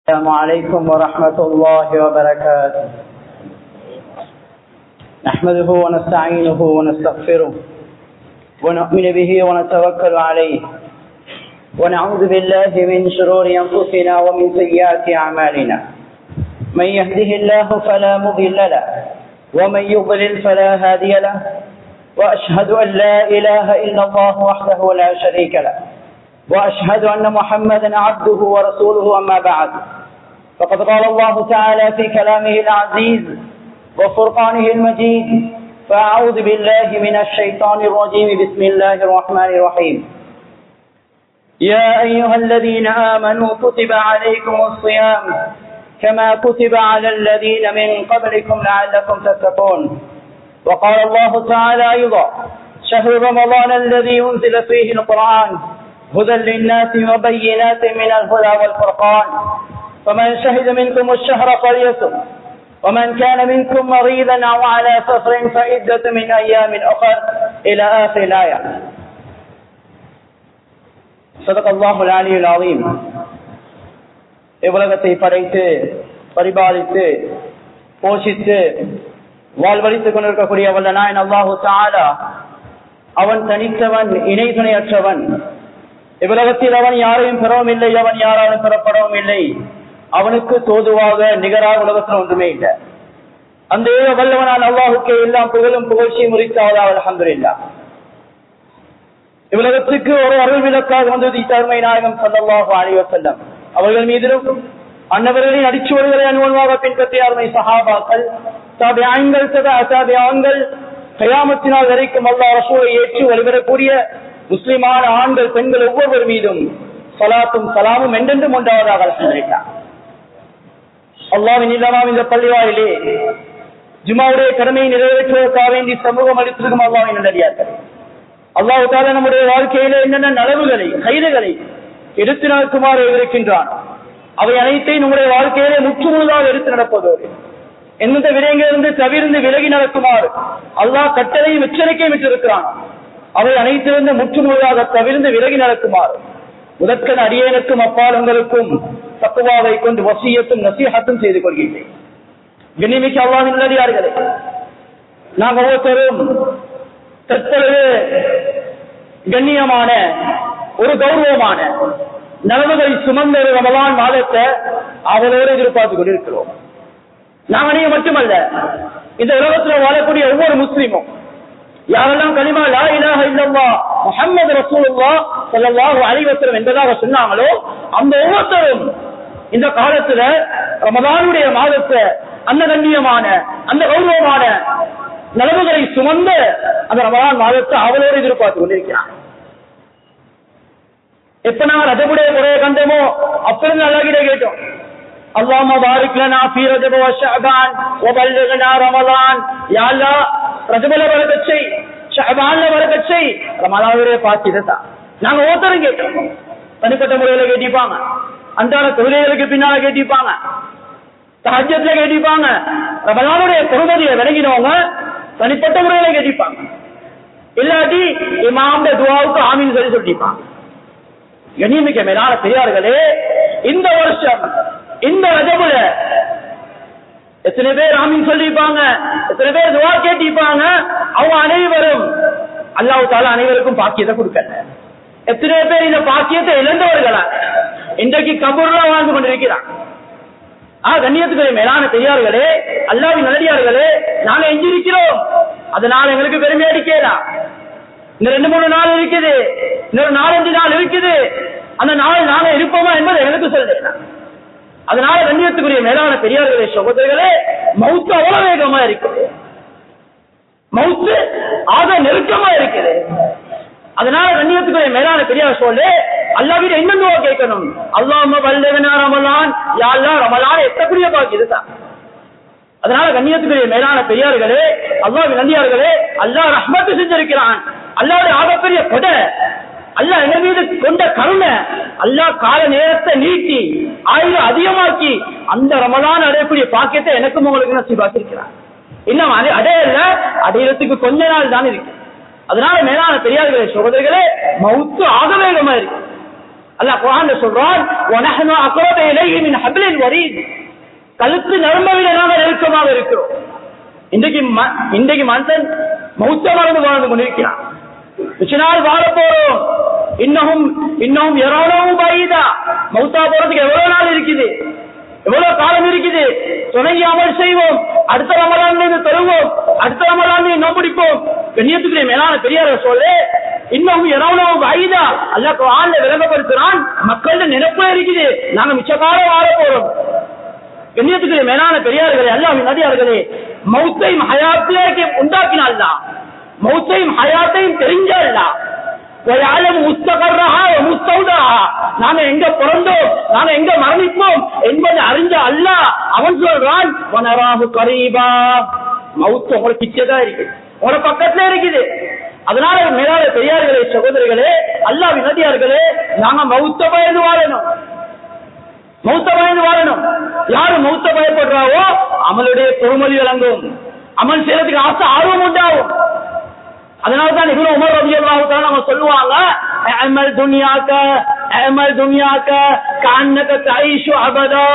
السلام عليكم ورحمة الله وبركاته. نحمده ونستعينه ونستغفره ونؤمن به ونتوكل عليه ونعوذ بالله من شرور أنفسنا ومن سيئات أعمالنا. من يهده الله فلا مضل له ومن يضلل فلا هادي له، وأشهد أن لا إله إلا الله وحده لا شريك له، وأشهد أن محمدا عبده ورسوله. أما بعد، فقد قال الله تعالى في كلامه العزيز وفرقانه المجيد: فأعوذ بالله من الشيطان الرجيم. بسم الله الرحمن الرحيم. يا أيها الذين آمنوا كتب عليكم الصيام كما كتب على الذين من قبلكم لعلكم تتقون. وقال الله تعالى أيضا: شهر رمضان الذي أنزل فيه القرآن هدى للناس وبينات من الهدى والفرقان، فمن شهد منكم الشهر فليصم، ومن كان منكم مريضا أو على سفر فعدة من أيام أخر إلى آخر الآية. صدق الله العلي العظيم. இவ்வுலகத்தை படைத்து பரிபாலித்து போஷித்து வாழ்வழித்துக் கொண்டிருக்கக்கூடிய வல்ல நாயன் அல்லாஹு தஆலா அவன் தனித்தவன், இணை துணையற்றவன். இவ்வுலகத்தில் அவன் யாரையும் பெறவும் இல்லை, அவன் யாராலும் பெறப்படவும் இல்லை. அவனுக்கு தோதுவாக நிகராக உலகத்தில் ஒன்றுமே இல்லை. அந்த வல்லவனான் அல்லாஹுக்கு எல்லாம் புகழும் புகழ்ச்சியும் முறித்தாவதாக அல்ஹம்துலில்லாஹ். இவ்வுலகத்துக்கு ஒரு அருள் விளக்காக வந்தது தருமை நாயகம் ஸல்லல்லாஹு அலைஹி வஸல்லம் அவர்கள் மீதிலும் அன்னவர்களின் அடிச்சுவடுகளை அனுபவமாக பின்பற்றிய அருமை சஹாபாக்கள், தாபிஈன்கள், தபிஈன்கள், கியாமத்தினால் வரைக்கும் அல்லாஹ் ரசூலை ஏற்று வழிபடக்கூடிய முஸ்லிமான ஆண்கள் பெண்கள் ஒவ்வொருவர் மீதும் ஸலாத்தும் ஸலாமும் என்றென்றும் உண்டாவதாக அல்ஹம்துலில்லாஹ். அல்லாஹ்வின் இல்லமாம் இந்த பள்ளிவாயிலே ஜும்ஆவுடைய கடமையை நிறைவேற்றுவதற்காக வேண்டி சமூகம் அளித்திருக்கும் அல்லாஹ்வின் நல்லடியார்கள், அல்லாஹ் தஆலா நம்முடைய வாழ்க்கையிலே என்னென்ன நலவுகளை கைதுகளை எடுத்து நடக்குமாறு இருக்கின்றான், அவை அனைத்தையும் நம்முடைய வாழ்க்கையிலே முற்றுமுழுதாக எடுத்து நடப்பதோடு எந்த விடயங்களிலிருந்து தவிர்த்து விலகி நடக்குமாறு அல்லாஹ் கட்டளையும் எச்சரிக்கையும் விட்டிருக்கிறான். அவை அனைத்திலிருந்து முற்றுமுழுதாக தவிர்த்து விலகி நடக்குமாறு முதற்கன் அடியேனுக்கும் அப்பாலங்களுக்கும் தக்வாவை கொண்டு வசியத்தும் நசீஹத்தும் செய்து கொள்கின்றேன். கண்ணியமிக்க அல்லாஹ்வின் நல்லடியார்களே, நாம் ஒவ்வொருத்தரும் தற்பொழுது கண்ணியமான ஒரு கௌரவமான நலவுகளை சுமந்த ஒரு ரமலான் மாதத்தை அவளோடு எதிர்பார்த்துக் கொண்டிருக்கிறோம். நாம் அணிய மட்டுமல்ல, இந்த உலகத்தில் வாழக்கூடிய ஒவ்வொரு முஸ்லிமும் யாரெல்லாம் கலிமா லா இலாஹ இல்லல்லாஹ் முஹம்மது ரசூலுல்லாஹ் ஸல்லல்லாஹு அலைஹி வஸல்லம் என்பதாக சொன்னாங்களோ அந்த ஒவ்வொருத்தரும் இந்த காலத்துல ரமலானுடைய மாதத்தை அந்த கண்ணியமான அந்த கௌரவமான நலவுகளை சுமந்த அந்த ரமலான் மாதத்தை அவளோடு எதிர்பார்த்து கொண்டிருக்கிறான். எப்ப நாங்கள் ரஜபுடைய முறையை கண்டோமோ அப்பொழுது அல்லாஹ்கிட்ட கேட்டோம்: அல்லாஹும்ம பாரிக் லனா ஃபீ ரஜப வ ஷஅபான் வ பல்லிக்னா ரமலான். யா அல்லாஹ், ரஜபல பரக்கத் செய், ஷஅபான்ல பரக்கத் செய், ரமலானுடைய பாக்கியத்தை நாங்க ஒவ்வொருத்தரும் கேட்டோம். தனிப்பட்ட முறையில கேட்டிப்பாங்க, அன்றாட தொழில்களுக்கு பின்னால கேட்டிப்பாங்க, தஹஜ்ஜுத்ல கேட்டிப்பாங்க, ரமலானுடைய பொறுமதியை விளங்கினவங்க தனிப்பட்ட முறையில கேட்டிப்பாங்க. இல்லாட்டி இமாம் துஆவுக்கு ஆமீன் சொல்லி சொல்லிப்பாங்க. கண்ணியமிக்க மேலான பெரியார்களே, இந்த வருஷம் இந்த ரஜபுல எத்தனை பேர் ஆமீன் சொல்லிப்பாங்க, எத்தனை பேர் துஆ கேட்டிப்பாங்க. அவங்க அனைவரும் அல்லாஹ் தஆலா அனைவருக்கும் பாக்கியத்தை கொடுக்கல. எத்தனை பேர் இந்த பாக்கியத்தை இழந்தவர்களா இன்றைக்கு கபூர்ல வாழ்ந்து கொண்டிருக்கிறாங்க. கண்ணியத்துக்கு மேலான பெரியார்களே, அல்லாஹ்வின் நல்லடியார்களே, நாங்க எஞ்சிருக்கிறோம். அதனால எங்களுக்கு பெருமை அடிக்கலாம். இந்த 2-3 நாள் இருக்குது, இன்னொரு 4-5 நாள் இருக்குது. அந்த நாள் நாங்க இருப்போமா என்பதை எனக்கு சொல்ல. அதனால கண்ணியத்துக்குரிய மேலான பெரியார்களே, சகோதரர்களே, மவுத்து அவ்வளவு வேகமா இருக்குது, மவுத்து ஆக நெருக்கமா இருக்குது. அதனால கண்ணியத்துக்குரிய மேலான பெரியார் சொல்லு அல்லாஹ்விட இன்னும் துஆ கேட்கணும். அல்லாஹும்ம பல்லிக்னா ரமலான். யா அல்லாஹ், ரமலான் எத்தக்கூடிய பாக்கியதுதான். அதனால கண்ணியத்துக்குரிய மேலான பெரியார்களே, அல்லாஹ்வின் நல்லடியார்களே, அல்லாஹ் ரஹ்மத் செஞ்சிருக்கிறான். அல்லாஹ்வுடைய ஆகப்பெரிய கொடை, அல்லாஹ் எங்க மீது கொண்ட கருணை, அல்லாஹ் கால நேரத்தை நீட்டி ஆயுள் அதிகமாக்கி அந்த ரமலான் அடையக்கூடிய பாக்கியத்தை எனக்கும் உங்களுக்கு நசீபாக்கியிருக்கிறான். இன்னும் அடையல, அடையறதுக்கு கொஞ்ச நாள் தான் இருக்கு. அதனால மேலான பெரியார்களே, சகோதரர்களே, மவுத்து ஆக வேகமா இருக்கு. அல்லாஹ் குர்ஆன்ல சொல்றான் வனஹனு அக்ரபு இலைஹி மின் ஹப்லில் வரீத், கழுத்து நரம்பை விட நாங்கள் நெருக்கமாக இருக்கிறோம். இன்றைக்கு மனிதன் மௌத்த வாழ்ந்து கொண்டிருக்கிறான். நாள் வாழ போறோம், இன்னும் எவ்வளவு பைதா, மௌத்தா போறதுக்கு எவ்வளவு நாள் இருக்குது, எவ்வளவு காலம் இருக்குது. துணையை அமல் செய்வோம், அடுத்த ரமலான் தருவோம், அடுத்த ரமலான் நோம்பிடிப்போம். கண்ணியத்துக்குரிய மேலான பெரியார சொல்லு இன்னும் எவ்வளவு பைதா அல்லாஹ் குர்ஆன்ல விளங்கப்படுத்துறான். மக்கள் நினைப்பே இருக்குது, நாங்க மிச்ச காலம் வாழ போறோம். கண்ணியத்துக்குரிய மேலான பெரியார்களே, அல்லாஹ்வின் நபியார்களே, மௌத்தையும் ஹயாத்தையும் உண்டாக்கினால்ல, மௌத்தையும் ஹயாத்தையும் தெரிஞ்சால்ல, நாங்க எங்க பிறந்தோம், நாங்க எங்க மரணிப்போம் என்பதை அறிஞ்ச அல்லாஹ் அவன் சொல்றான் வனராஹு கரீபா, மௌத் உங்களுக்கு கிட்டதான் இருக்கு, உங்களோட பக்கத்துல இருக்குது. அதனால மேலான பெரியார்களே, சகோதரிகளே, அல்லாஹ்வின் நபியார்களே, நாங்க மௌத்த பயந்து வாழணும், மௌத்த பயந்து வாழணும். யாரு மௌத்த பயப்படுறாவோ அமலுடைய பொறுமதி விளங்கும், அமல் செய்யறதுக்கு ஆசை ஆர்வம் உண்டாகும். அதனால்தான் இப்னு உமர் ரலியல்லாஹு தஆலா அவங்க சொல்லுவாங்க அமல் துன்யாக்க கஅன்னக தஈஷு அபதா,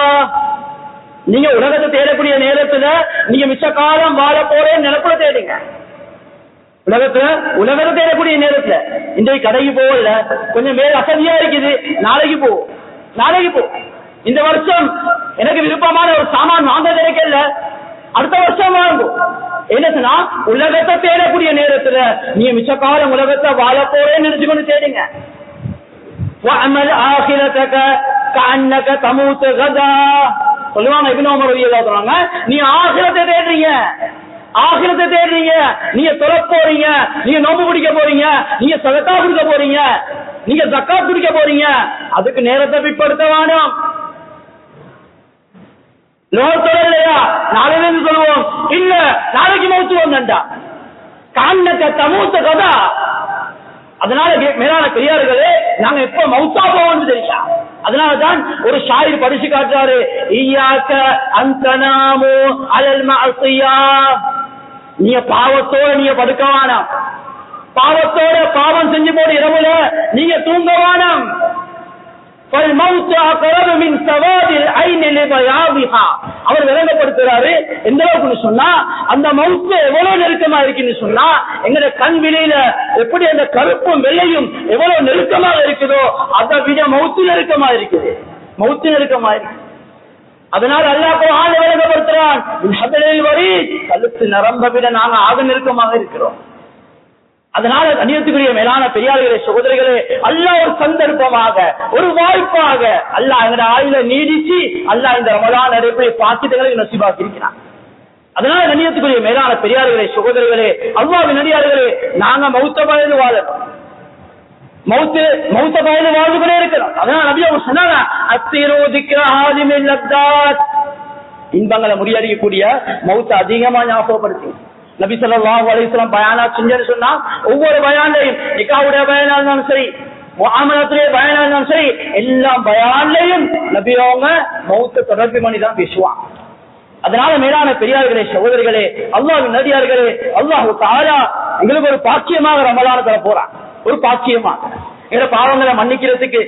நீங்க உலகத்தை தேடக்கூடிய நேரத்துல நீங்க மிச்ச காலம் வாழ போறேன்னு நினைப்புல தேடுங்க. உலகத்தை தேடக்கூடிய நேரத்துல இன்றைக்கு கடைக்கு போகல, கொஞ்சம் மேல அசதியா இருக்குது, நாளைக்கு போ. இந்த வருஷம் எனக்கு விருப்பமான ஒரு சாமான் வாங்க கிடைக்கல, அடுத்த வருஷம் வாங்கும். என்ன உலகத்தை தேடக்கூடிய நேரத்துல நீங்க மிச்ச காலம் உலகத்தை வாழ போறேன்னு நினைச்சுக்கொண்டு தேடுங்க. சொல்லுவாங்க இப்னு உமர் ரலியல்லாஹு சொல்றாங்க, நீ ஆகிரத்தை தேடுறீங்க, நீங்க தொழ போறீங்க, நீங்க நோம்பு பிடிக்க போறீங்க, நீங்க சதகா கொடுக்க போறீங்க, நீங்க ஜக்காத் குடிக்க போறீங்க, அதுக்கு நேரத்தை பிற்படுத்த வேண்டாம். லோகத்தோட இல்லையா நாளையிலிருந்து சொல்லுவோம், இல்ல நாளைக்கு மௌத்து வந்தா காண்ணக்க தமூத்த கதா. அதனால மேலான பெரியார்களே, நாங்க எப்ப மௌத்தா போவோம்னு தெரியா. அதனாலதான் ஒரு ஷாயிர் படிச்சு காட்டுறாரு, ஈயாக்க அந்தனாமு அலல் மஅசியா, நீங்க பாவத்தோட நீங்க படுக்க வேணாம், பாவத்தோட பாவம் செஞ்சு போட இரவுல நீங்க தூங்க வேணாம். அவர் விளங்கப்படுத்துறாரு எந்த அளவுக்கு சொன்னா, அந்த மவுத்து எவ்வளவு நெருக்கமா இருக்குன்னு சொன்னா, எங்க கண் விலையில எப்படி அந்த கருப்பும் வெள்ளையும் எவ்வளவு நெருக்கமாக இருக்குதோ அதை விட மவுத்து நெருக்கமா இருக்குது, அதனால அல்லாஹ் குர்ஆன்ல விளங்கப்படுத்துறான், கழுத்து நரம்ப விட நாங்க ஆக நெருக்கமாக இருக்கிறோம். அதனால கண்ணியத்துக்குரிய மேலான பெரியார்களே, சகோதரிகளே, அல்லாஹ் ஒரு சந்தர்ப்பமாக, ஒரு வாய்ப்பாக அல்லாஹ் எங்க ஆயுள நீடிச்சு அல்லாஹ் இந்த ரமலான் நடைபெற பாக்கியங்களை நசீபாக்கி இருக்கிறான். அதனால கண்ணியத்துக்குரிய மேலான பெரியார்களே, சகோதரிகளே, அல்லாஹ்வின் நடிகார்களே, நாங்க மௌத்த பயந்து வாழணும், மௌத்த பயந்து வாழ்ந்து கொண்டே இருக்கிறோம். அதனால நபி அவங்க சொன்னாங்க, அத்திரு திக்ர ஹாலிமில் லத்தாத், இன்பங்களை முறியடிக்கக்கூடிய மௌத்த அதிகமா ஞாபகப்படுத்தி நபி ஸல்லல்லாஹு அலைஹி வஸல்லம் பயானா செஞ்சேன்னு சொன்னா, ஒவ்வொரு பயான்லையும் நிக்காவுடைய பயானா இருந்தாலும் சரி, முஆமலத்துடைய பயானா இருந்தாலும் சரி, எல்லா பயான்லையும் நபி அவங்க மௌத்த தொடர்பு பண்ணி தான் பேசுவாங்க. அதனால மேலான பெரியார்களே, சகோதரிகளே, அல்லாஹ்வின் நடிகார்களே, அல்லாஹ் தஆலா எங்களுக்கு ஒரு பாக்கியமாக ரமலான் தர போறான், ஒரு பாக்கியமாக எங்க பாவங்களை மன்னிக்கிறதுக்கு,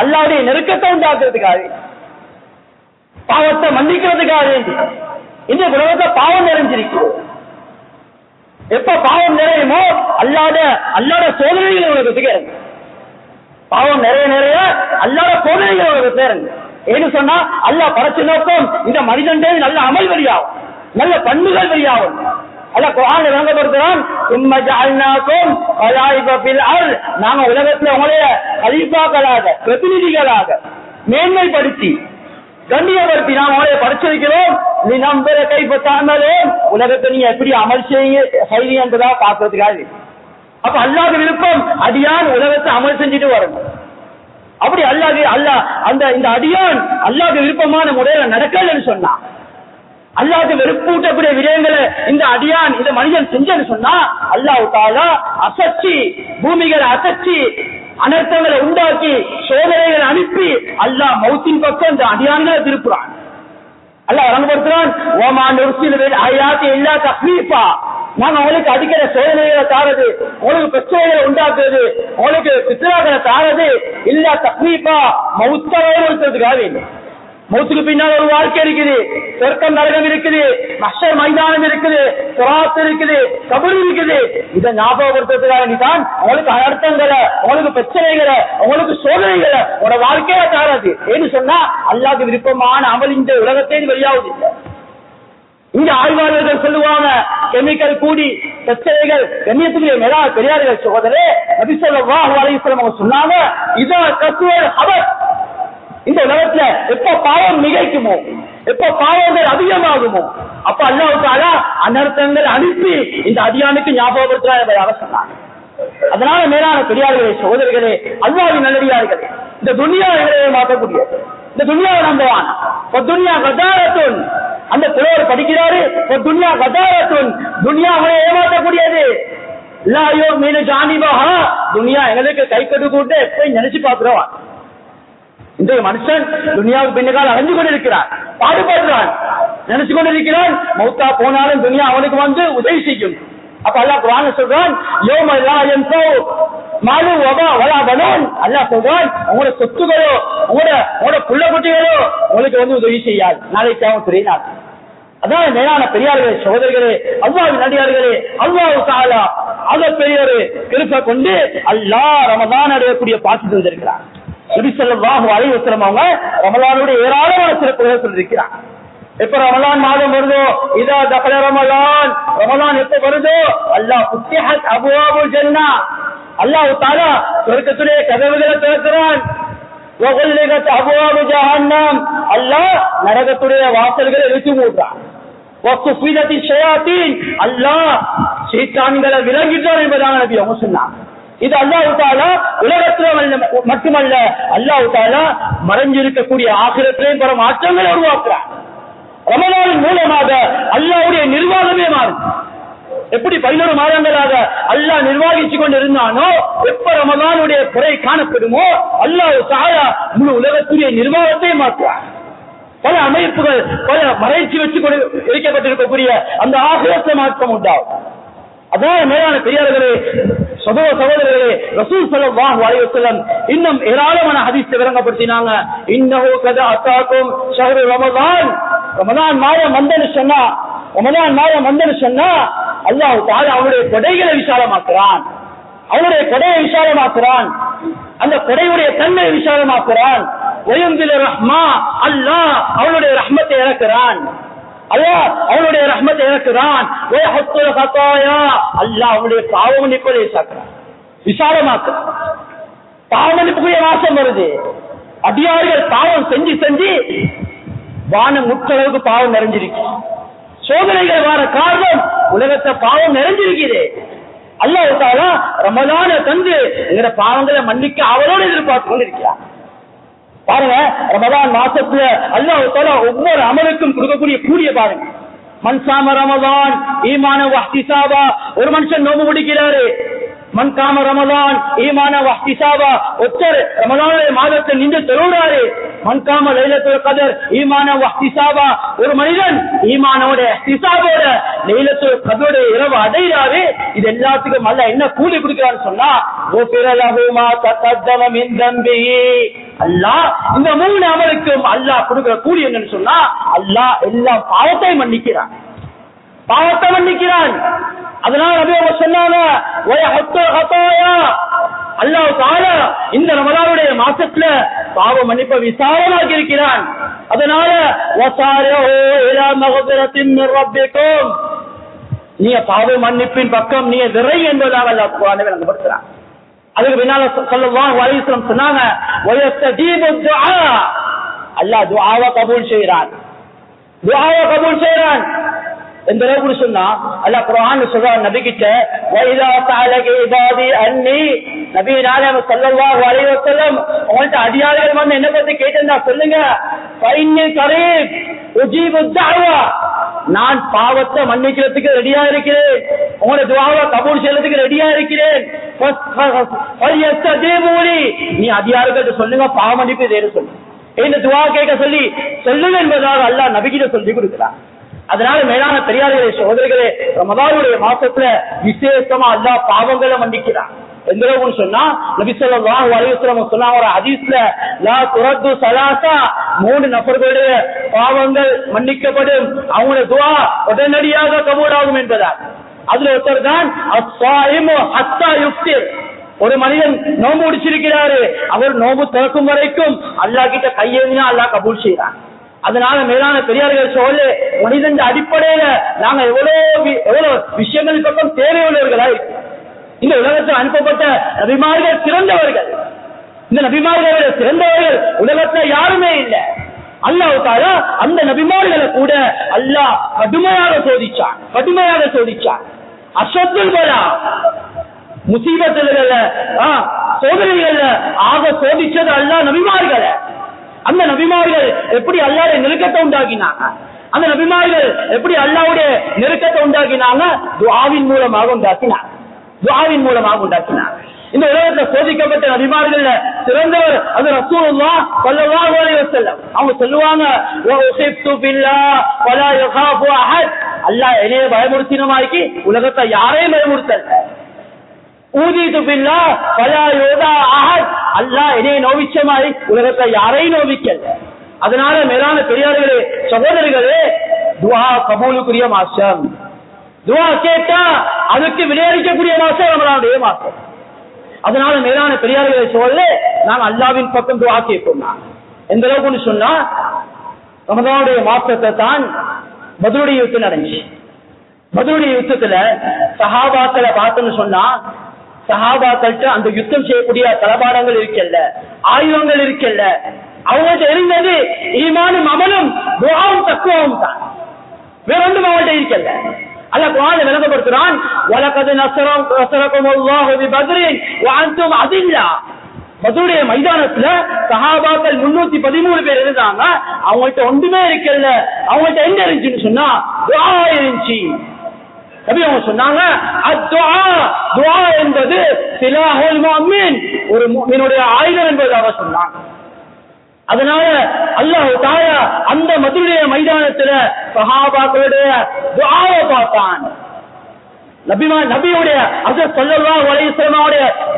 அல்லாஹ்வுடைய நெருக்கத்தை உண்டாக்குறதுக்காக, பாவத்தை மன்னிக்கிறதுக்காக இந்த உலகத்தை பாவம் நிறைஞ்சிருக்கு. எப்ப பாவம் நிறையுமோ அல்லாத சோதனைகள் உலகத்துக்கு இறங்கு, பாவம் நிறைய அல்லாத சோதனைகள் உலகத்துல இறங்கு. ஏன்னு சொன்னா அல்லாஹ் படைச்ச நோக்கம் இந்த மனிதன் நல்ல அமல் வெளியாகும், நல்ல பண்புகள் வெளியாகும். அல்லாஹ் குர்ஆன்ல விளங்கப்படுத்துறான், சும்ம ஜஅல்னாகும் கலாயிப ஃபில் அர்த், நாங்க உலகத்துல உங்களைய கலீஃபாக்களாக, பிரதிநிதிகளாக மேன்மைப்படுத்தி கண்ணியப்படுத்தி நாம் அவளை படிச்சிருக்கிறோம். நீ நம்பர கைப்ப தாமலும், உலகத்தை நீ எப்படி அமல் செய்ய என்பதா பார்க்கறதுக்காக. அப்ப அல்லாஹ்வுடைய விருப்பம் அடியான் உலகத்தை அமல் செஞ்சுட்டு வரணும். அப்படி அல்லாஹ் இந்த அடியான் அல்லாஹ்வுடைய விருப்பமான முறையில நடக்கலன்னு சொன்னா, அல்லாஹ்வுக்கு வெறுப்பூட்டக்கூடிய விடயங்களை இந்த அடியான் இந்த மனிதன் செஞ்சன்னு சொன்னா, அல்லாஹ் தஆலா அசச்சி பூமிகளை அசச்சி அனர்த்தங்களை உண்டாக்கி சோதனைகளை அனுப்பி அல்லாஹ் மௌத்தின் பக்கம் இந்த அடியான்களை திருப்புறான். அல்லாஹ் வழங்கப்படுத்துறான், ஓமா நுர்சில் பில் ஆயாத்தி இல்லா தக்லீஃபா, நாங்க உங்களுக்கு அடிக்கிற சோதனைகளை தாரது, உங்களுக்கு பிரச்சனைகளை உண்டாக்குறது, உங்களுக்கு பித்ராக்களை தாரது இல்ல தக்லீஃபா மௌத்தவர்களுக்காக வேண்டும். மௌத்துக்கு பின்னால் ஒரு வாழ்க்கை இருக்குது, சொர்க்கம் நரகம் இருக்குது, மஹ்ஷர் மைதானம் இருக்குது, சிராத் இருக்குது, கபர் இருக்குது. இதை ஞாபகப்படுத்துறதுக்காக நீதான் உங்களுக்கு அனர்த்தங்களை, உங்களுக்கு பிரச்சனைகளை, உங்களுக்கு சோதனைகளை உங்களோட வாழ்க்கையில தாராது. ஏன்னு சொன்னா அல்லாஹ்வுக்கு விருப்பமான அமல் இந்த உலகத்தையும் வெளியாவது இல்லை. இங்க ஆய்வாளர்கள் சொல்லுவாங்க கெமிக்கல் கூடி பிரச்சனைகள் கண்ணியத்துக்குரிய மேலா பெரியார்கள் சகோதரே நபி ஸல்லல்லாஹு அலைஹி வஸல்லம் அவங்க சொன்னாங்க இதா கஸ்வர் ஹபத். இந்த உலகத்துல எப்ப பாவம் மிகைக்குமோ, எப்ப பாவங்கள் அதிகமாகுமோ, அப்ப அல்லாஹ் தஆலா அனர்த்தங்கள் அனுப்பி இந்த அடியானுக்கு ஞாபகப்படுத்துறாங்க சொன்னாங்க. அதனால மேலான பெரியார்களே சகோதரர்களே அல்லாஹ்வின் நல்லடியார்களே, இந்த துனியா எங்களை மாற்றக்கூடியது. இந்த துனியாவை நம்பவான் துனியா கதாரத்துன், அந்த புலவர் படிக்கிறாரு துனியா கதாரத்துன், துனியாவை ஏமாற்றக்கூடியது. லாயோ மீன ஜானிபாஹா, துனியா எங்களுக்கு கை கட்டு கூட்டு எப்பயும் நினைச்சு பார்க்கிறோம். இந்த மனுஷன் துனியாவுக்கு பின்னால் அடைஞ்சு கொண்டிருக்கிறான், பாடுபடுறான், நினைச்சு கொண்டிருக்கிறான். மௌத்தா போனாலும் துனியா அவனுக்கு வந்து உதவி செய்யும். அப்ப அல்லாஹ் குர்ஆன்ல சொல்றான் யௌம லா யன்ஃபு மாலு வபா வலா பனூன். அல்லாஹ் சொல்றான் உங்களோட சொத்துகளோ உங்களோட புள்ள குட்டிகளோ உங்களுக்கு வந்து உதவி செய்யாது நாளை கியாமத்துடைய நாள். அதான் மேலான பெரியார்களே சகோதரர்களே அல்லாஹ்வின் நல்லடியார்களே, அல்லாஹ் தஆலா அத பெரிய ஒரு கிருபை கொண்டு அல்லாஹ் ரமதான் அடையக்கூடிய பாக்கி தந்திருக்கிறார். நபி ஸல்லல்லாஹு அலைஹி வஸல்லம் அவங்க ரமலானுடைய ஏராளமான சிறப்புகளை சொல்லியிருக்கிறார். எப்ப ரமலான் மாதம் வருதோ இதா தகல ரமலான், ரமலான் எப்ப வருதோ அல்லாஹ் ஃபுத்திஹத் அபுவாபுல் ஜன்னா, அல்லாஹ் தஆலா சொர்க்கத்துடைய கதவுகளை திறக்கிறான். வகுல்லிகத் அபுவாபு ஜஹன்னம், அல்லாஹ் நரகத்துடைய வாசல்களை இழுத்து மூடுறான். வசுஃபிலத்தி ஷயாத்தீன், அல்லாஹ் ஷைத்தான்களை விலங்கிட்டான் என்பதாக நபி அவங்க சொன்னாங்க. இது அல்லாஹ் தஆலா உலகத்தில மட்டுமல்ல, அல்லாஹ் தஆலா மறைஞ்சிருக்கக்கூடிய ஆகிரத்திலேயும் பல மாற்றங்களை உருவாக்குறான். ரமலானின் மூலமாக அல்லாஹ்வுடைய நிர்வாகமே மாறும். எப்படி 11 மாதங்களாக அல்லாஹ் நிர்வாகிச்சு கொண்டு இருந்தானோ, எப்ப ரமலானுடைய குறை காணப்படுமோ அல்லாஹ் தஆலா முழு உலகத்துடைய நிர்வாகத்தை மாற்றுவார். பல அமைப்புகள் பல மறைச்சி வச்சு கொண்டு வைக்கப்பட்டிருக்கக்கூடிய அந்த ஆகிரத்தை மாற்றம் உண்டாகும். அதான் மேலான பெரியார்களே சகோதரர்களே, ரசூல் ஸல்லல்லாஹு அலைஹி வஸல்லம் இன்னும் ஏராளமான ஹதீஸ் விளங்கப்படுத்தினாங்க. இன்னஹு கத அத்தாக்கும் ஷஹ்ரு ரமலான், ரமலான் மாதம் வந்தன்னு சொன்னா, ரமலான் மாதம் வந்தன்னு சொன்னா அல்லாஹ் தஆலா அவருடைய கொடைகளை விசாலமாக்குறான், அவருடைய கொடையை விசாலமாக்குறான், அந்த கொடையுடைய தன்மை விசாலமாக்குறான். வயந்தில ரஹ்மா, அல்லாஹ் அவனுடைய ரஹ்மத்தை இறக்குறான், அல்லாஹ் அவனுடைய ரஹ்மத்தை இறக்குறான். வயஹத்துல் ஹதாயா, அல்லாஹ் அவனுடைய பாவ மன்னிப்பை விசாலமாக்குறான். பாவ மன்னிப்புக்குரிய மாசம் வருது. அடியார்கள் பாவம் செஞ்சு செஞ்சு வானம் முற்றளவுக்கு பாவம் நிறைஞ்சிருக்கு. சோதனைகள் வர காரணம் உலகத்தை பாவம் நிறைஞ்சிருக்குது. அல்லாஹ் தஆலா ரமலான தந்து என்கிற பாவங்களை மன்னிக்க அவரோடு எதிர்பார்த்து கொண்டிருக்கிறார். பாருங்க, ரமலான் மாசத்துல அல்லாஹ் தஆலா ஒவ்வொரு அமலுக்கும் கொடுக்கக்கூடிய கூலிய பாருங்க. மன்சாம ரமலான் ஈமான வஹ்திசாபா, ஒரு மனுஷன் நோம்பு முடிக்கிறாரு. மன் காம ரமலான் ஈமான வஹ்திசாபா, ஒருத்தர் ரமலானுடைய மாதத்தில் நின்று தொழுறாரு. மன் காம லைலத்துல் கத்ர் ஈமான வஹ்திசாபா, ஒரு மனிதன் ஈமானோட இஹ்திசாபோட லைலத்துல் கத்ருடைய இரவு அடைறாரு. இது எல்லாத்துக்கும் அல்லாஹ் என்ன கூலி கொடுக்கிறான்னு சொன்னா குஃபிர லஹு மா தகத்தம மின் தம்பிஹி, அல்லாஹ் இந்த 3 அமலுக்கும் அல்லாஹ் கொடுக்கிற கூலி என்னன்னு சொன்னா அல்லாஹ் எல்லா பாவத்தை மன்னிக்கிறான், பாவத்தை மன்னிக்கிறான். அதனால நபி அவங்க சொன்னாங்க வயஹத்துல் ஹதாயா, அல்லாஹ் தஆலா இந்த ரமலானுடைய மாசத்துல பாவ மன்னிப்பை விசாலமாக்கி இருக்கிறான். அதனால வஸாரிஉ இலா மக்ஃபிரத்தின் மின் ரப்பிக்கும், நீங்க பாவ மன்னிப்பின் பக்கம் நீங்க விரை என்பதாக அல்லாஹ் குர்ஆனில் விளங்கப்படுத்துறான். அதுக்கு பின்னால ஸல்லல்லாஹு அலைஹி வஸல்லம் சொன்னாங்க வயஸ்தஜீபு துஆ, அல்லாஹ் துஆவை கபூல் செய்றான், துஆவை கபூல் செய்றான். இந்த அளவுக்கு சொன்னா அல்லாஹ் குர்ஆன்ல சொல்றான் நபி கிட்ட வைதா தஅலக இபாதி அன்னி, நபி நாயகம் ஸல்லல்லாஹு அலைஹி வஸல்லம் உங்கள்ட்ட அடியார்கள் வந்து என்ன பத்தி கேட்டா சொல்லுங்க, ஃபைன்னி கரீப் உஜீபு துஆவா, நான் பாவத்தை மன்னிக்கிறதுக்கு ரெடியா இருக்கிறேன், உங்களோட துஆவை கபூல் செய்யறதுக்கு ரெடியா இருக்கிறேன். நீ அடியார்கள் சொல்லுங்க பாவ மன்னிப்பு தேட சொல்லு, இந்த துஆ கேட்க சொல்லி சொல்லுங்க என்பதாக அல்லாஹ் நபிகிட்ட சொல்லி கொடுக்கிறார். அதனால மேலான பெரியார்களே சகோதரிகளே, ரமதானுடைய மாசத்துல விசேஷமா அல்லாஹ் பாவங்களை மன்னிக்கிறான். எந்த அளவுன்னு சொன்னா நபி ஸல்லல்லாஹு அலைஹி வஸல்லம் சொன்னாங்க ஒரு ஹதீஸ்ல, லா துரத்து ஸலாஸா, 3 நபர்களுடைய பாவங்கள் மன்னிக்கப்படும், அவங்களுடைய துஆ உடனடியாக கபூலாகும் என்பதால். அதுல ஒருத்தர் தான் அஸ்ஸாயிமு ஹத்தா யுஃப்திர். ஒரு மனிதன் நோன்பு முடிச்சிருக்கிறாரு, அவர் நோன்பு திறக்கும் வரைக்கும் அல்லாஹ் கிட்ட கையேந்தினா அல்லாஹ் கபூல் செய்யறான். அதனால மேலான பெரியார்கள் சொல்ல, மனிதன் அடிப்படையில நாங்க எவ்வளவு விஷயங்கள் பக்கம் தேவையுள்ளவர்களா இருக்கு. இந்த உலகத்தில் அனுப்பப்பட்ட நபிமார்கள் சிறந்தவர்கள். இந்த நபிமார்களை சிறந்தவர்கள் உலகத்துல யாருமே இல்லை. அல்லாஹ் தஆலா அந்த நபிமார்களை கூட அல்லாஹ் கடுமையாக சோதிச்சான். அஷத்துல் பலா, முசீபத்துகள்ல சோதனைகள்ல ஆக சோதிச்சது அல்லாஹ் நபிமார்களை. அந்த நபிமார்கள் எப்படி அல்லாஹ்வுடைய நெருக்கத்தை உண்டாக்கினாங்க, அந்த நபிமார்கள் எப்படி அல்லாஹ்வுடைய நெருக்கத்தை உண்டாக்கினாங்க, துஆவின் மூலமாக உண்டாக்கினாங்க. இந்த உலகத்தில் சோதிக்கப்பட்ட நபிமார்கள் சிறந்தவர் அது ரசூலுல்லாஹ் ஸல்லல்லாஹு அலைஹி வஸல்லம். அவங்க சொல்லுவாங்க, வஉஹிப்து பில்லாஹ் வலா யகாஃபு அஹத். அல்லாஹ் என்னைய பயமுறுத்தினமாக்கி உலகத்தை யாரையும் பயமுறுத்தல. ஊதிது பில்லாஹ் வலா யுதா அஹத். அல்லாஹ் என்னைய நோவிச்சமாய் உலகத்தை யாரையும் நோவிக்கல. அதனால மேலான பெரியார்களே சகோதரிகளே, துஆ கபூலுக்குரிய மாசம். துஆ கேட்டா அதுக்கு விளையாடிக்கக்கூடிய மாசம் ரமலானுடைய மாசம். அதனால மேலான பெரியார்களை சொல்ல, நாங்கள் அல்லாஹ்வின் பக்கம் துஆ கேட்போம். எந்த அளவுக்கு சொன்னா, ரமலானுடைய மாசத்தை தான் பத்ருடைய யுத்தம் நடந்துச்சு. பத்ருடைய யுத்தத்துல சஹாபாக்களை பார்த்தோம்னு சொன்னா, சஹாபாக்கள்கிட்ட அந்த யுத்தம் செய்யக்கூடிய தளபாடங்கள் இருக்கல்ல, ஆயுதங்கள் இருக்கல்ல, அவங்கள்ட்ட இருந்தது ஈமானும் அமலும் துஆவும் தக்வாவும் தான். வேற ஒன்றும் அவங்கள்ட்ட இருக்கல்ல. அல்லாஹ் குர்ஆன்ல விளங்கப்படுத்துறான், வலகத் நஸரகுமுல்லாஹு பிபத்ரின் வஅன்தும் அதில்லா. பத்ருடைய மைதானத்துல சஹாபாக்கள் 313 பேர் இருந்தாங்க. அவங்கள்ட்ட ஒன்றுமே இருக்கல்ல. அவங்கள்ட்ட என்ன இருந்துச்சுன்னு சொன்னா துஆ இருந்துச்சு. நபி அவங்க சொன்னாங்க, துஆ என்பது சிலாஹுல் முஃமின், ஒரு முஃமினுடைய ஆயுதம் என்பதாக சொன்னாங்க. அதனால அல்லாஹ் தஆலா அந்த பத்ருடைய மைதானத்துல சஹாபாக்களுடைய துஆவை பார்த்தான். நபியுடைய ஹஜ்ரத் ஸல்லல்லாஹு அலைஹி வஸல்லம்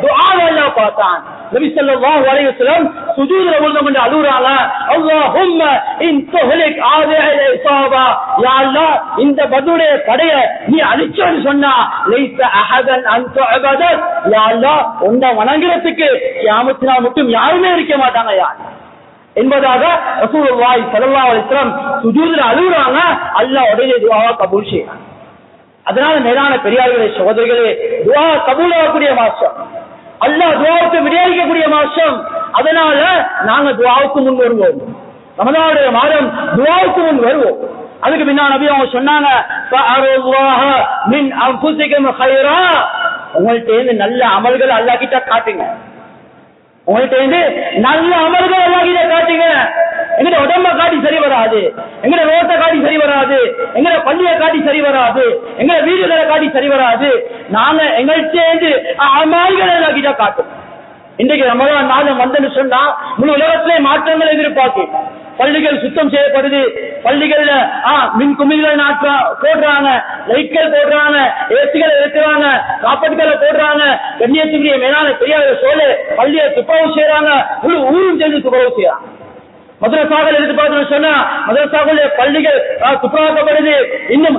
துஆவை அல்லாஹ் பார்த்தான். நபி ஸல்லல்லாஹு அலைஹி வஸல்லம் சுஜூதுல விழுந்து அழுறாங்க, அல்லாஹும்ம இன் துஹ்லிக் ஆதிஹில் இஸாபா. யா அல்லாஹ், இந்த பத்ருடைய படையை நீ அழிச்சன்னு சொன்னா லைஸ அஹதன் அன் துஅபத. யா அல்லாஹ், உன்னை வணங்குறதுக்கு கியாமத் நாள் மட்டும் யாருமே இருக்க மாட்டாங்க யா என்பதாக ரசூலுல்லாஹி ஸல்லல்லாஹு அலைஹி வஸல்லம் சுஜூதுல அழுறாங்க. அல்லாஹ் உடனே துஆவை கபூல் செய்யறான். அதனால மேலான பெரியார்களே சகோதரிகளே, துஆ கபூலாகக்கூடிய மாசம், அல்லாஹ் துஆவுக்கு விடையளிக்கக்கூடிய மாசம். அதனால நாங்க துஆவுக்கு முன் வருவோம். ரமலானுடைய மாதம் துஆவுக்கு முன் வருவோம். அதுக்கு பின்னா நபி அவங்க சொன்னாங்க, ஃபஅருல்லாஹ மின் அன்ஃபுசிகும் கைரா. உங்கள்ட்ட நல்ல அமல்கள் அல்லாஹ் கிட்ட காட்டுங்க. உங்கள்ட்ட நல்ல அமல்கள் அல்லாஹ் கிட்ட காட்டுங்க. எங்கட உடம்ப காட்டி சரி வராது, எங்கட ரோட்டை காட்டி சரி வராது, எங்கட பள்ளியை காட்டி சரி வராது, எங்கட வீடுகளை காட்டி சரி வராது. நாங்க எங்கள்கிட்ட அமல்கள் எல்லாம் கிட்ட காட்டும். இன்றைக்கு ரமலான் நாளும் வந்து சொன்னா முழு உலகத்திலே மாற்றங்கள் எதிர்பார்க்கு. பள்ளிகள் சுத்தம் செய்யப்படுது, பள்ளிகள்ல மின் குமிழ்கள் போடுறாங்க, லைட்கள் போடுறாங்க, ஏசிகளை இருக்கிறாங்க, காப்பட்டுகளை போடுறாங்க. கண்ணியத்துக்குரிய மேலான பெரியார சோழ பள்ளியை துப்புரவு செய்யறாங்க, முழு ஊரும் சேர்ந்து துப்புரவு செய்யறாங்க. மதரசாக்கள் எடுத்து பார்த்தோம்னு சொன்னா மதரசாக்களுடைய பள்ளிகள் துப்புரவாக்கப்படுது. இன்னும்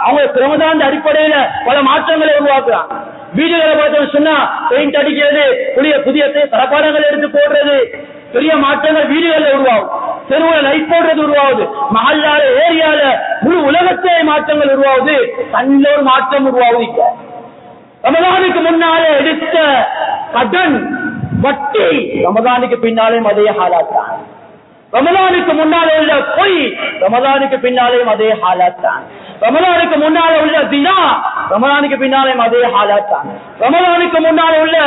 அவங்க ரமதான் அடிப்படையில பல மாற்றங்களை உருவாக்குறாங்க. வீடுகளை பார்த்தோம்னு சொன்னா பெயிண்ட் அடிக்கிறது, புதிய தரப்பாடங்கள் எடுத்து போடுறது, பெரிய மாற்றங்கள் வீடுகள்ல உருவாகும். தெருவுல லைட் போடுறது உருவாகுது, மஹல்லால ஏரியால முழு உலகத்தே மாற்றங்கள் உருவாகுது. தன்னில் ஒரு மாற்றம் உருவாகுது. ரமதானுக்கு முன்னாலே எடுத்த கடன் வட்டி ரமதானுக்கு பின்னாலேயும் அதே ஹாலாத்தான். ரமலானுக்கு முன்னாலே உள்ள பொய் ரமலானுக்கு பின்னாலேயும் அதே ஹாலாத் தான். ரமலானுக்கு முன்னாலே உள்ள தினா ரமலானுக்கு பின்னாலேயும் அதே ஹாலாத் தான். ரமலானுக்கு முன்னாலே உள்ள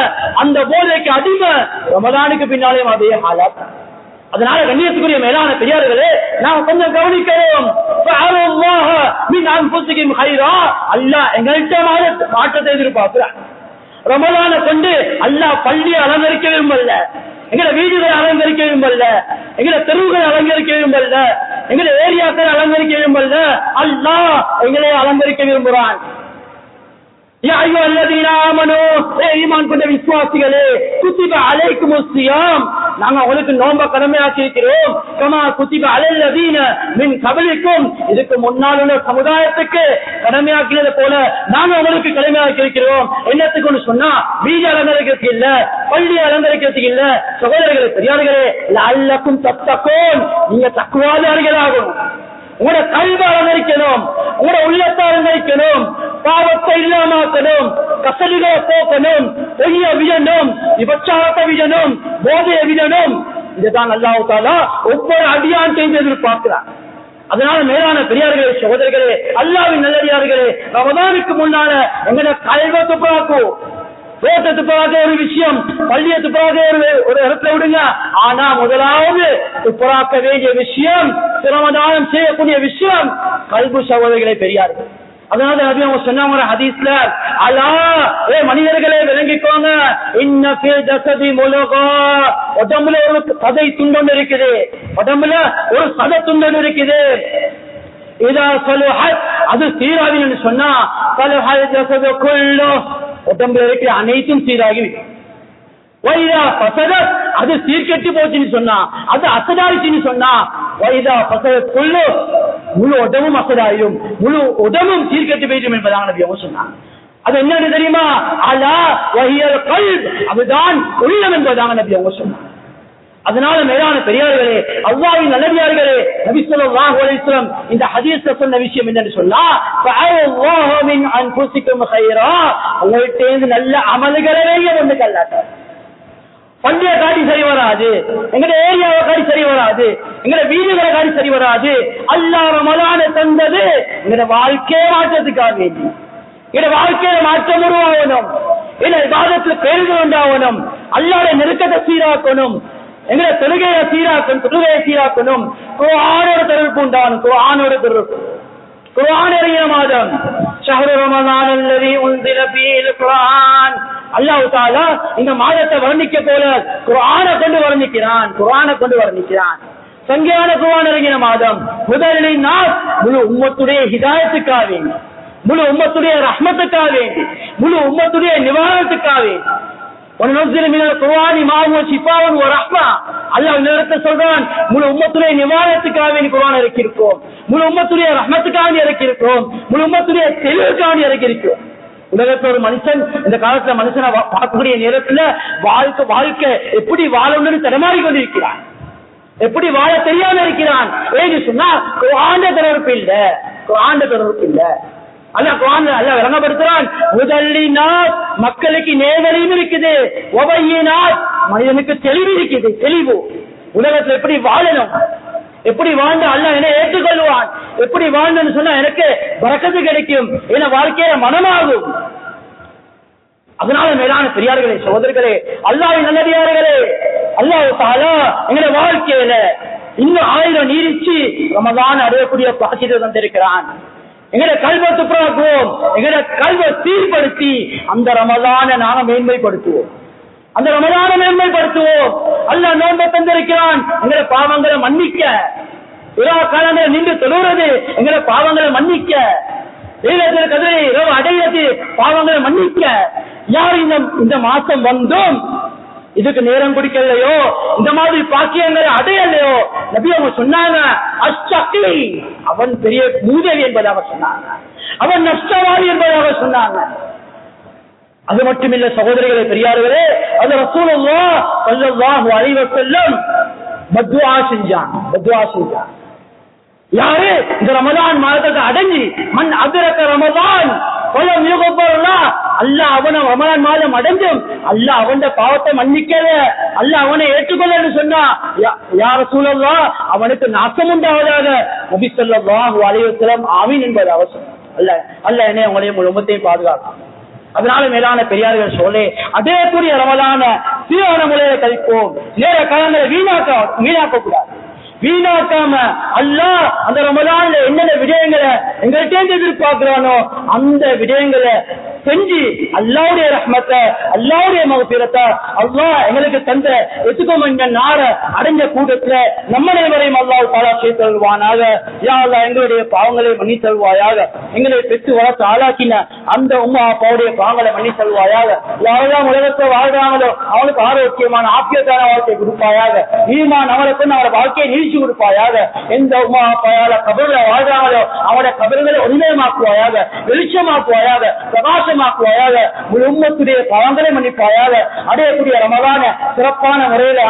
அந்த போதைக்கு அடிமை ரமலானுக்கு பின்னாலேயும் அதே ஹாலாத் தான். அதனால கண்ணியத்துக்குரிய மேலான பெரியார்களே, நாம் கொஞ்சம் கவனிக்கிறோம். அல்லாஹ் எங்கள்கிட்ட மாற்றத்தை எதிர்பார்க்கிறார். ரமலானை கொண்டு அல்லாஹ் பள்ளியை அலங்கரிக்க விரும்பல, எங்களை வீடுகளை அலங்கரிக்க விரும்பல, எங்களை தெருவுகளை அலங்கரிக்க விரும்பல, எங்களை ஏரியாக்களை அலங்கரிக்க விரும்பல, அல்லாஹ் எங்களை அலங்கரிக்க விரும்புகிறான். யா அய்யுஹல்லதீன ஆமனூ, ஈமான் கொண்ட விசுவாசிகளே, குத்திப அலைக்குமுஸ் ஸியாம், நாங்க உங்களுக்கு நோன்பை கடமையாக்கி இருக்கிறோம். கமா குத்திப அலல்லதீன மின் கபலிக்கும், இதுக்கு முன்னால் உள்ள சமுதாயத்துக்கு கடமையாக்கினது போல நாங்க உங்களுக்கு கடமையாக்கி இருக்கிறோம். என்னத்துக்குன்னு சொன்னா வீடு அலங்கரிக்கிறதுக்கு இல்ல, பள்ளி அலங்கரிக்கிறதுக்கு இல்ல. சகோதரர்களே பெரியார்களே, லஅல்லக்கும் தத்தகூன், நீங்க தக்வாதாரிகளாகும். உங்களோட கல்வி அலங்கரிக்கணும், உங்களோட உள்ளத்தை அலங்கரிக்கணும், பாவத்தை இல்லாமக்கணும், கசலிகளை போக்கணும், பொய்ய விடணும், விபச்சாரத்தை விடணும், போதையை விடணும். இதுதான் அல்லாஹ் தஆலா ஒவ்வொரு அடியான் செய்து எதிர்பார்க்கிறார். அதனால மேலான பெரியார்களே சகோதரர்களே, அல்லாஹ்வின் நல்லடியார்களே, ரமதானுக்கு முன்னால எங்களை கல்வை துப்புராக்கும். ரோட்டை துப்புறாத ஒரு விஷயம், பள்ளியை துப்புறாத ஒரு இடத்துல விடுங்க. ஆனா முதலாவது துப்புராக்க வேண்டிய விஷயம், சிரமதானம் செய்யக்கூடிய விஷயம் கல்பு. சகோதரர்களே பெரியார்கள், அதனால நபி அவங்க சொன்னாங்க ஹதீஸ்ல, அலா ஏ மனிதர்களே விளங்கிக்கோங்க, இன்ன ஃபீ ஜஸதி முலகா, உடம்புல ஒரு சதை துண்டு இருக்குது, உடம்புல ஒரு சதை துண்டு இருக்குது. இதா ஸலுஹத், அது சீராகின்னு சொன்னா ஸலுஹல் ஜஸது குல்லு, உடம்புல இருக்கிற அனைத்தும் சீராகி. வைதா ஃபஸதத், அது சீர்கெட்டு போச்சுன்னு சொன்னா, அது அசதாயிச்சுன்னு சொன்னா, வைதா ஃபஸதத் குல்லு, முழு உடம்பும் அசதாயும், முழு உடம்பும் சீர்கெட்டு போயிடும் என்பதாக நபி அவங்க சொன்னாங்க. அது என்னன்னு தெரியுமா? அலா வஹியல் கல்ப், அதுதான் உள்ளம் என்பதாக நபி அவங்க சொன்னாங்க. அதனால மேலான பெரியார்களே, அல்லாஹ்வின் நல்லடியார்களே, நபி ஸல்லல்லாஹு அலைஹி வஸல்லம் இந்த ஹதீஸ்ல சொன்ன விஷயம் என்னன்னு சொன்னா, ஃபஅல்லாஹு மின் அன்ஃபுசிக்கும் கைரா, உங்கள்கிட்ட நல்ல அமல்களை வந்து கல்லாட்ட. பள்ளியை காட்டி சரி வராது, எங்கட ஏரியாவை காட்டி சரி வராது, எங்கட வீடுகளை காட்டி சரி வராது. அல்லாஹ் ரமலானை தந்தது எங்கட வாழ்க்கையை மாற்றத்துக்காக வேண்டி, எங்கட வாழ்க்கையில மாற்றம் உருவாகணும், எங்க இபாதத்துல பேர்கள் உண்டாகணும், அல்லாஹ்வுடைய நெருக்கத்தை சீராக்கணும், எங்களை தொழுகையை சீராக்கணும், தொழுகையை சீராக்கணும், குர்ஆனோட தொடர்பு உண்டாகணும், குர்ஆனோட தொடர்பு. குர்ஆன் இறங்கிய மாதம் ஷஹ்ரு ரமலான் அல்லதி உன்சில ஃபீஹில் குர்ஆன். அல்லாஹ் தஆலா இந்த மாதத்தை வர்ணிக்க போல குர்ஆனை கொண்டு வர்ணிக்கிறான், குர்ஆனை கொண்டு வர்ணிக்கிறான். சங்கையான குர்ஆன் இறங்கின மாதம், முதலில் நாஸ் முழு உம்மத்துடைய ஹிதாயத்துக்காக வேண்டி, முழு உம்மத்துடைய ரஹ்மத்துக்காக வேண்டி, முழு உம்மத்துடைய நிவாரணத்துக்காக வேண்டி. وننزل من القرآن ما هو شفاء ورحمة. அல்லாஹ் நேரத்தை சொல்றான், முழு உம்மத்துடைய நிவாரணத்துக்காக வேண்டி குர்ஆன் இறக்கி இருக்கோம், முழு உம்மத்துடைய ரஹ்மத்துக்காக இறக்கி இருக்கோம், முழு உம்மத்துடைய தெளிவுக்காக இறக்கி இருக்கோம். உலகத்துல ஒரு மனுஷன் இந்த காலத்துல மனுஷனை பார்க்கக்கூடிய நேரத்துல வாழ்க்கை எப்படி வாழணும்னு தடமாறி கொண்டிருக்கிறான், எப்படி வாழ தெரியாம இருக்கிறான். ஏன்னு சொன்னா குர்ஆன் தொடர்பு இல்ல, குர்ஆன் தொடர்பு இல்ல. அல்லாஹ் குர்ஆன்ல அல்லாஹ் விளங்கப்படுத்துறான், முதல்லினாத், மக்களுக்கு நேர்வழியும் இருக்குது, வபையினாத், மனிதனுக்கு தெளிவு இருக்குது, தெளிவு. உலகத்துல எப்படி வாழணும், எப்படி வாழ்ந்து அல்லாஹ் என்ன ஏற்றுக்கொள்வான், எப்படி வாழ்ந்தன்னு சொன்னா எனக்கு பரக்கத்து கிடைக்கும், என்ன வாழ்க்கையில மனமாகும். அதனால மேலான பெரியார்களே சகோதரர்களே, அல்லாஹ்வின் நல்லடியார்களே, அல்லாஹ் தஆலா எங்களுடைய வாழ்க்கையில இன்னும் 1000 நீரிச்சு ரமலான் அடையக்கூடிய பாக்கியத்தை தந்திருக்கிறான். எங்களை கல்வை துப்புராக்குவோம், எங்களை கல்வை சீர்படுத்தி அந்த ரமலானை நாங்க மேன்மைப்படுத்துவோம், அந்த ரமலானை மேன்மைப்படுத்துவோம். அல்லாஹ் நோன்பை தந்திருக்கிறான் எங்களை பாவங்களை மன்னிக்க, இரா காலங்களை நின்று தொழுறது எங்களை பாவங்களை மன்னிக்க, லீலத்துல் கத்ரை இரவு அடையிறது பாவங்களை மன்னிக்க. யார் இந்த மாசம் வந்தும் இதுக்கு நேரம் கொடுக்கலையோ, இந்த மாதிரி பாக்கியங்களை அடையலையோ, நபி அவங்க சொன்னாங்க, அஷ்ஷகி, அவன் பெரிய மூதேவி என்பதாக சொன்னாங்க, அவன் நஷ்டவாதி என்பதாக சொன்னாங்க. அது மட்டுமில்ல சகோதரிகளே பெரியார்களே, அது ரசூலுல்லாஹ் ஸல்லல்லாஹு அலைஹி வஸல்லம் பத்வா செஞ்சான், பத்வா செஞ்சான். யாரு இந்த ரமலான் மாதத்தை அடைஞ்சி மன் அத்ரக ரமலான் ஃபலம் யுக்ஃபர்லஹ், அல்லாஹ் அவனை ரமலான் மாதம் அடைஞ்சும் அல்லாஹ் அவன் பாவத்தை மன்னிக்கல, அல்லாஹ் அவனை ஏற்றுக்கொள்ளன்னு சொன்னா, யா ரசூலல்லாஹ் அவனுக்கு நாசம் உண்டாவதாக. நபி ஸல்லல்லாஹு அலைஹி வஸல்லம் ஆமீன் என்பது அவசியம். அல்லாஹ் என்னை உங்களுடைய குடும்பத்தையும் பாதுகாக்கும். அதனால மேலான பெரியார்கள் சொல்லே, அதே கூடிய ரமலான சீரான முறையில கழிப்போம், நேர காலங்களை வீணாக்க கூடாது. வீணாக்காம அல்லாஹ் அந்த ரமலான்ல என்னென்ன விடயங்களை எங்கள்கிட்ட எதிர்பார்க்கிறானோ அந்த விடயங்களை செஞ்சு அல்லாஹ்வுடைய ரஹ்மத்தை, அல்லாஹ்வுடைய மக்ஃபிரத்தை, அல்லாஹ் எங்களுக்கு தந்த எத்துக்கும் என்ற நார அடைஞ்ச கூட்டத்துல நம்ம அனைவரையும் அல்லாஹ் தஆலா சேர்த்து தருவானாக. யா அல்லாஹ் எங்களுடைய பாவங்களை மன்னித்து தருவாயாக. எங்களை பெற்று வளர்த்து ஆளாக்கின அந்த உம்மா அப்பாவுடைய பாவங்களை மன்னித்து தருவாயாக. யாரெல்லாம் உலகத்தை வாழ்றாங்களோ அவனுக்கு ஆரோக்கியமான ஆப்பியத்தான வாழ்க்கை கொடுப்பாயாக. ஈமான் அவனுக்கு அவரோட வாழ்க்கையை நீழ்ச்சி கொடுப்பாயாக. எந்த உம்மா அப்பாயால கபர்ல வாழ்றாங்களோ அவனுடைய கபர்களை ஒன்றியமாக்குவாயாக, வெளிச்சமாக்குவாயாக, பிரகாசமாக்குவாயாக. முழு உம்மத்துடைய பாவங்களை மன்னிப்பாயாக. அடையக்கூடிய ரமலான சிறப்பான முறையில